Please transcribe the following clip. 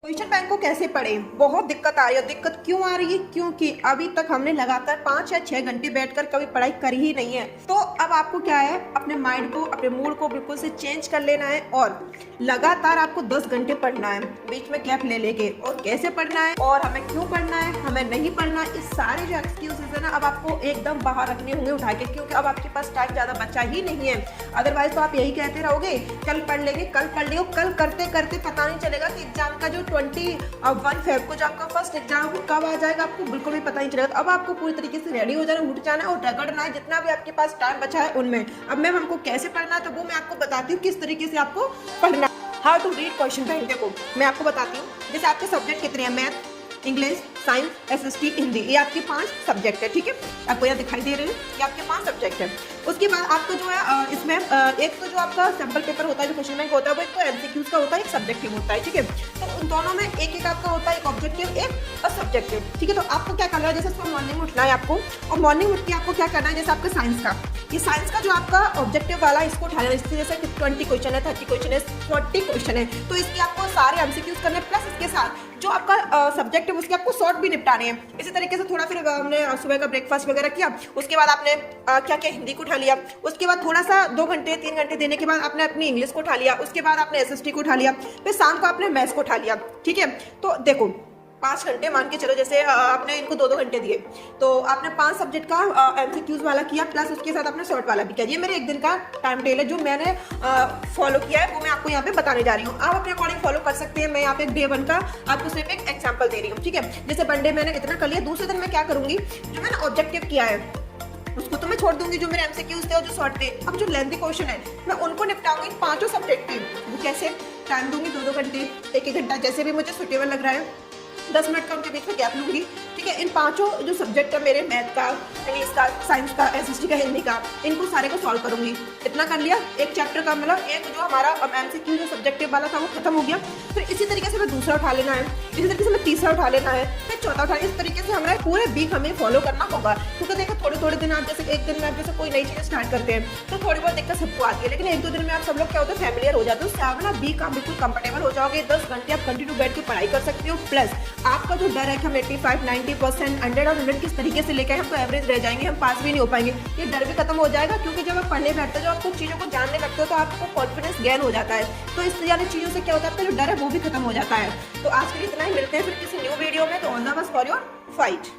Question bank को कैसे पढ़ें? बहुत दिक्कत आ रही है। दिक्कत क्यों आ रही है? क्योंकि अभी तक हमने लगातार 5 या 6 घंटे बैठकर कभी पढ़ाई करी ही नहीं है। तो अब आपको क्या है, अपने माइंड को, अपने मूड को बिल्कुल से चेंज कर लेना है और लगातार आपको 10 घंटे पढ़ना है, बीच में गैप ले लेके। और कैसे पढ़ना है और हमें क्यों पढ़ना है, हमें नहीं पढ़ना, इस सारे जो एक्सक्यूजेस है ना, अब आपको एकदम बाहर रखने होंगे उठा के, क्योंकि अब आपके पास टाइम ज़्यादा बचा ही नहीं है। अदरवाइज तो आप यही कहते रहोगे कल पढ़ लेंगे, कल पढ़ लेंगे। कल करते करते पता नहीं चलेगा कि एग्जाम का जो 21 फेब को जो आपका फर्स्ट एग्जाम कब आ जाएगा, आपको बिल्कुल भी पता नहीं चलेगा। अब आपको पूरी तरीके से रेडी हो जाना, उठ जाना और रगड़ना है जितना भी आपके पास टाइम बचा है उनमें। अब मैम हमको कैसे पढ़ना है, तो वो मैं आपको बताती हूँ किस तरीके से आपको पढ़ना। How to read question bank. देखो मैं आपको बताती हूँ, जैसे आपके सब्जेक्ट कितने हैं, math, English, science, SST, Hindi, ये आपके 5 सब्जेक्ट है। ठीक है, आपको यहाँ दिखाई दे रहे हैं, ये आपके 5 सब्जेक्ट है। उसके बाद आपको जो है इसमें एक तो जो आपका सैम्पल पेपर होता है, जो क्वेश्चन बैंक होता है, वो एक तो एमसीक्यूज का होता है, एक सब्जेक्टिव होता है। ठीक है, तो उन दोनों में एक एक आपका होता है, एक ऑब्जेक्टिव, एक सब्जेक्टिव। ठीक है, तो आपको क्या करना है, जैसे सुबह मॉर्निंग में उठना है आपको, और मॉर्निंग उठ के आपको क्या करना है, जैसे आपका साइंस का, ये साइंस का जो आपका ऑब्जेक्टिव वाला, इसको उठाना है। इससे जैसे 20 क्वेश्चन है, 30 क्वेश्चन है, 40 क्वेश्चन है, तो इसके आपको सारे एमसीक्यूज करने, प्लस इसके साथ जो आपका सब्जेक्ट है उसके आपको शॉर्ट भी निपटाने हैं। इसी तरीके से थोड़ा फिर हमने सुबह का ब्रेकफास्ट वगैरह किया, उसके बाद आपने क्या क्या हिंदी को उठा लिया, उसके बाद थोड़ा सा 2 घंटे 3 घंटे देने के बाद आपने अपनी इंग्लिश को उठा लिया, उसके बाद आपने एसएसटी को उठा लिया, फिर शाम को आपने मैथ्स को उठा लिया। ठीक है, तो देखो 5 घंटे मान के चलो, जैसे आपने इनको 2-2 घंटे दिए, तो आपने 5 सब्जेक्ट का एमसीक्यूज वाला किया, प्लस उसके साथ आपने शॉर्ट वाला भी किया। ये मेरे एक दिन का टाइम टेबल है जो मैंने फॉलो किया है, वो मैं आपको यहाँ पे बताने जा रही हूँ। आप अपने अकॉर्डिंग फॉलो कर सकते हैं। मैं यहाँ पे डे 1 का आपको सिर्फ एक एग्जाम्पल दे रही हूँ। ठीक है, जैसे वन डे मैंने इतना कर लिया, दूसरे दिन मैं क्या करूँगी, जो मैंने ऑब्जेक्टिव किया है उसको तो मैं छोड़ दूंगी, जो मेरे एमसीक्यूज थे और जो शॉर्ट थे। अब जो लेंथी क्वेश्चन है मैं उनको निपटाऊंगी 5 सब्जेक्ट के। वो कैसे, टाइम दूंगी 2-2 घंटे, 1-1 घंटा, जैसे भी मुझे सुटेबल लग रहा है, 10 मिनट का उनके बीच में गैप लूंगी। ठीक है, इन 5 जो सब्जेक्ट है मेरे, मैथ का, इंग्लिश का, साइंस का, एसएसटी का, हिंदी का, इनको सारे को सॉल्व करूंगी। इतना कर लिया, एक चैप्टर का, मतलब एक जो हमारा एमसीक्यू जो सब्जेक्टिव वाला था वो खत्म हो गया। फिर इसी तरीके से मैं दूसरा उठा लेना है, इसी तरीके से मैं तीसरा उठा लेना है, फिर चौथा उठा। इस तरीके से हमारा पूरे वीक हमें फॉलो करना होगा। क्योंकि देखो थोड़े दिन आप जैसे एक दिन में आप जैसे कोई नई चीज़ स्टार्ट करते हैं तो थोड़ी बहुत दिक्कत सबको आती है, लेकिन 1-2 दिन में आप सब लोग क्या होता है, फैमिलियर हो जाते हो। उससे आप ना वीक आप बिल्कुल कंफर्टेबल हो जाओगे। 10 घंटे आप कंटिन्यू बैठ के पढ़ाई कर सकते हो। प्लस आपका जो डर है कि हम 85-90%, 100 और 100 किस तरीके से लेकर हम तो एवरेज रह जाएंगे, हम पास भी नहीं हो पाएंगे, ये डर भी खत्म हो जाएगा। क्योंकि जब आप पढ़ने बैठते हो, जब आप कुछ चीज़ों को जानने लगते हो, तो आपको कॉन्फिडेंस गेन हो जाता है। तो इस तरह चीज़ों से क्या होता है, आपका जो डर है वो भी खत्म हो जाता है। तो आज के लिए इतना ही, मिलते हैं फिर किसी न्यू वीडियो में। तो all the best for your fight.